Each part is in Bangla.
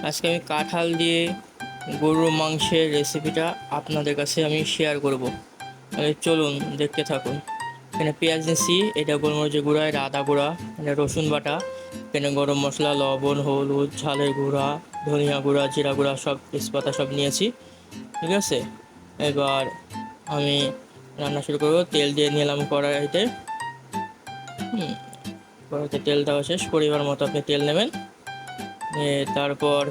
আজকে আমি কাঁঠাল দিয়ে গরুর মাংসের রেসিপিটা আপনাদের কাছে আমি শেয়ার করব। চলুন দেখতে থাকুন। এখানে পেঁয়াজ নিচ্ছি, এটা গোলমরিচের গুঁড়া, এটা আদা গুঁড়া, এটা রসুন বাটা, এখানে গরম মশলা, লবণ, হলুদ, ঝালের গুঁড়া, ধনিয়া গুঁড়া, জিরা গুঁড়া, সব তেজপাতা সব নিয়েছি। ঠিক আছে, এবার আমি রান্না শুরু করবো। তেল দিয়ে নিলাম কড়াইতে। কড়াইতে তেল দেওয়া শেষ, পরিমাণ মতো আপনি তেল নেবেন। তারপর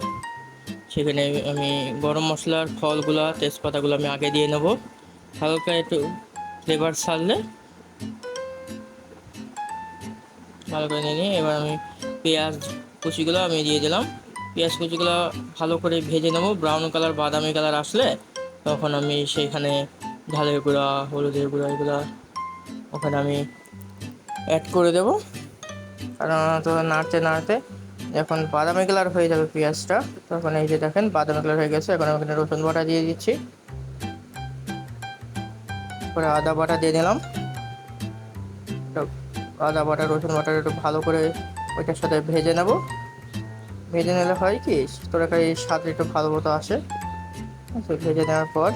সেখানে আমি গরম মশলার ফলগুলা, তেজপাতাগুলো আমি আগে দিয়ে নেব। হালকা একটু ফ্লেভার ছাড়লে ভালো করে নিয়ে এবার আমি পেঁয়াজ কুচিগুলো আমি দিয়ে দিলাম। পেঁয়াজ কুচিগুলো ভালো করে ভেজে নেব। ব্রাউন কালার, বাদামি কালার আসলে তখন আমি সেইখানে ঝালের গুঁড়া, হলুদের গুঁড়া এগুলো ওখানে আমি অ্যাড করে দেবো। সাধারণত নাড়তে নাড়তে যখন বাদামি কালার হয়ে যাবে পেঁয়াজটা, তখন এই যে দেখেন বাদামি কালার হয়ে গেছে। এখন আমি এখানে রসুন বাটা দিয়ে দিচ্ছি, পরে আদা বাটা দিয়ে দিলাম। আদা বাটা, রসুন বাটা একটু ভালো করে ওইটার সাথে ভেজে নেব। ভেজে নিলে হয় কি তরকারির স্বাদ একটু ভালো মতো আসে। ভেজে নেওয়ার পর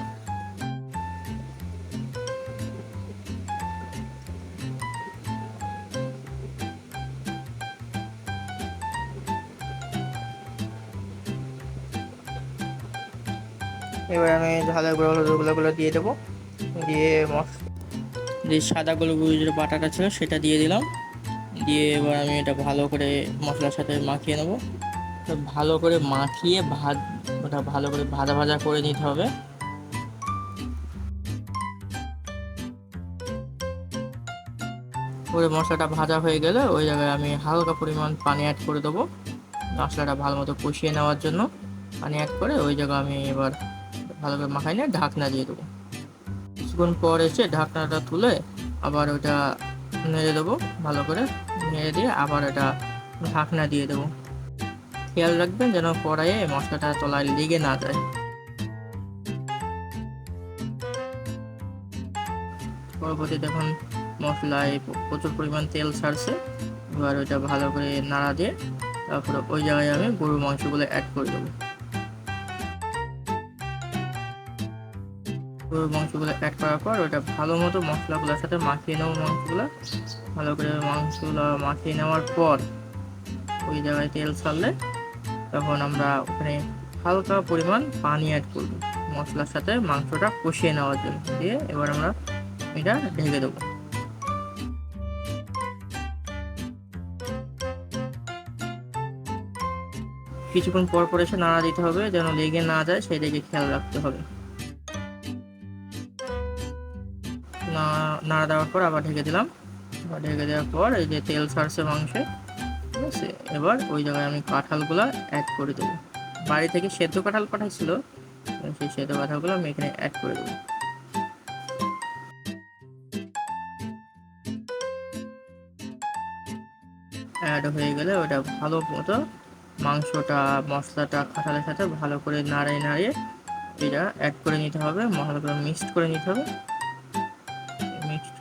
এবার আমি ঝালের গুঁড়ো, হলুদগুলো দিয়ে দেবো। দিয়ে যে সাদা গোলমরিচের বাটাটা ছিল সেটা দিয়ে দিলাম। দিয়ে এবার আমি এটা ভালো করে মশলার সাথে মাখিয়ে নেব। ভালো করে মাখিয়ে ওটা ভালো করে ভাজা ভাজা করে নিতে হবে। করে মশলাটা ভাজা হয়ে গেলে ওই জায়গায় আমি হালকা পরিমাণ পানি অ্যাড করে দেবো, মশলাটা ভালো মতো কষিয়ে নেওয়ার জন্য। পানি অ্যাড করে ওই জায়গায় আমি এবার ভালো করে মাখাই নিয়ে ঢাকনা দিয়ে দেবো। কিছুক্ষণ পর এসে ঢাকনাটা তুলে আবার ওটা নেড়ে দেবো। ভালো করে নেড়ে দিয়ে আবার এটা ঢাকনা দিয়ে দেবো। খেয়াল রাখবেন যেন কড়াইয়ে মশলাটা তলায় লেগে না যায়। পরবর্তী দেখুন মশলায় প্রচুর পরিমাণ তেল ছাড়ছে। এবার ওইটা ভালো করে নাড়া দিয়ে তারপরে ওই জায়গায় আমি গরুর মাংসগুলো অ্যাড করে দেবো। গরুর মাংসগুলো অ্যাড করার পর ওটা ভালো মতো মশলাগুলোর সাথে মাখিয়ে নেবো। মাংসগুলো ভালো করে মাংসগুলো মাখিয়ে নেওয়ার পর ওই জায়গায় তেল ছাড়লে তখন আমরা ওখানে হালকা পরিমাণ পানি অ্যাড করব মশলার সাথে মাংসটা কষিয়ে নেওয়ার জন্য। দিয়ে এবার আমরা এটা ঢেকে দেবো। কিছুক্ষণ পর পর এসে নাড়া দিতে হবে যেন লেগে না যায়, সেই দিকে খেয়াল রাখতে হবে। নাড়া দেওয়ার পর আবার ঢেকে দিলাম। ঢেকে দেওয়ার পর এই যে তেল ছাড়ছে মাংসে, ঠিক আছে, এবার ওই জায়গায় আমি কাঁঠালগুলো অ্যাড করে দেবো। বাড়ি থেকে সেদ্ধ কাঁঠাল পাঠাইছিল, সেই সেদ্ধ কাঁঠালগুলো আমি এখানে অ্যাড করে দেবো। অ্যাড হয়ে গেলে ওটা ভালো মতো মাংসটা, মশলাটা কাঁঠালের সাথে ভালো করে নাড়িয়ে নাড়িয়ে এটা অ্যাড করে নিতে হবে। ভালো করে মিক্সড করে নিতে হবে। মিক্সড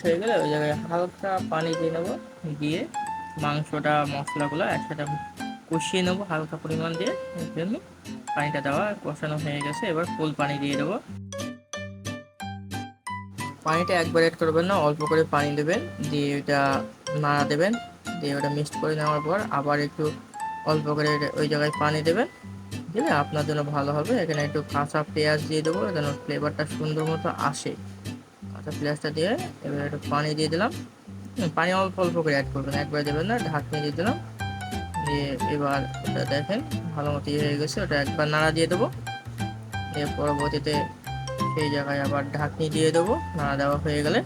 হয়ে গেলে ওই জায়গায় হালকা পানি দিয়ে নেবো। দিয়ে মাংসটা, মশলাগুলো একসাথে কষিয়ে নেবো হালকা পরিমাণ দিয়ে। এর জন্য পানিটা দেওয়া কষানো হয়ে গেছে। এবার ফুল পানি দিয়ে দেবো। পানিটা একবার অ্যাড করবেন না, অল্প করে পানি দেবেন। দিয়ে ওটা নাড়া দেবেন। দিয়ে ওটা মিক্সড করে নেওয়ার পর আবার একটু অল্প করে ওই জায়গায় পানি দেবেন। দিলে আপনার জন্য ভালো হবে। এখানে একটু কাঁচা পেঁয়াজ দিয়ে দেবো যেন ফ্লেভারটা সুন্দর মতো আসে। কাঁচা পেঁয়াজটা দিয়ে এবার একটু পানি দিয়ে দিলাম। পানি অল্প অল্প করে অ্যাড করবেন, একবার দেবেন না। ঢাকনি দিয়ে দিলাম। দিয়ে এবার ওটা দেখেন ভালো মতো হয়ে গেছে। ওটা একবার নাড়া দিয়ে দেবো। দিয়ে পরবর্তীতে সেই জায়গায় আবার ঢাকনি দিয়ে দেবো নাড়া দেওয়া হয়ে গেলে।